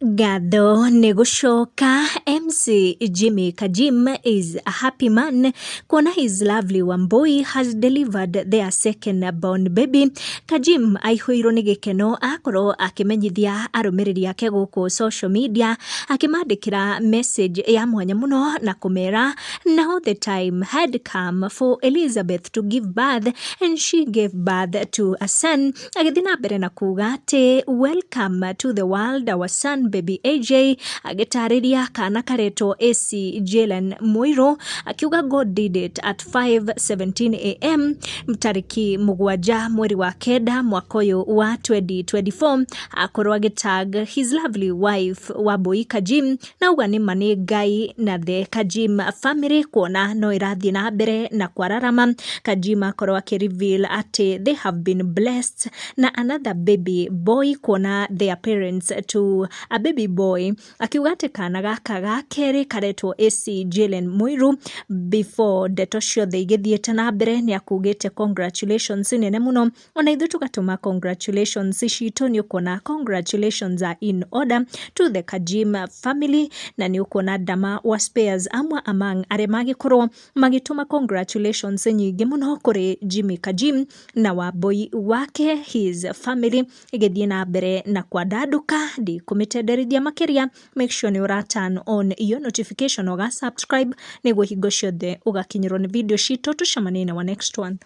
Gatho Negushoka. MC Jimmy Kajim is a happy man kuona his lovely Wambui has delivered their second born baby. Kajim aihuirwo nĩ gĩkeno akorwo akimenyithia arũmĩrĩri ake gũkũ social media akimandĩkĩra message ya mwanya mũno na kũmera now the time had come for Elizabeth to give birth and she gave birth to a son. Agĩthiĩ na mbere na kuga atĩ welcome to the world our son baby AJ. Agĩtarĩria kana karetwo AC Jalen Muiru akiuga God did it at 5:17 AM tariki 7 mweri wa kenda mwaka ũyũ wa 2024. Akorwo agĩtag his lovely wife Wambui Kajim na uga nĩ mani Ngai na the Kajim family kuona no irathiĩ na mbere na kwararama. Kajim akorwo akĩreveal atĩ they have been blessed na another baby boy kuona their parents to a baby boy. Akiuga atĩ kana gaka ga kerĩ karetwo AC Jalen Muiru before ndeto ciothe igĩthiĩte na mbere nĩ akugĩte congratulations nene mũno ona ithuĩ tugatũma congratulations citũ nĩ ũkuona congratulations are in order to the Kajim family na nĩ ũkuona Dama wa Spares amwe among arĩa magĩkorwo magĩtũma congratulations nyingĩ mũno kũrĩ Jimmy Kajim na Wambui wake his family igĩthiĩ na mbere na kwandandũka ndikũmĩtenderithia makĩria. Make sure nĩ ũra turn on your notification ũga subscribe nĩguo hingo ciothe ũgakinyĩrwo nĩ video citũ. Tucemanie na wa next one.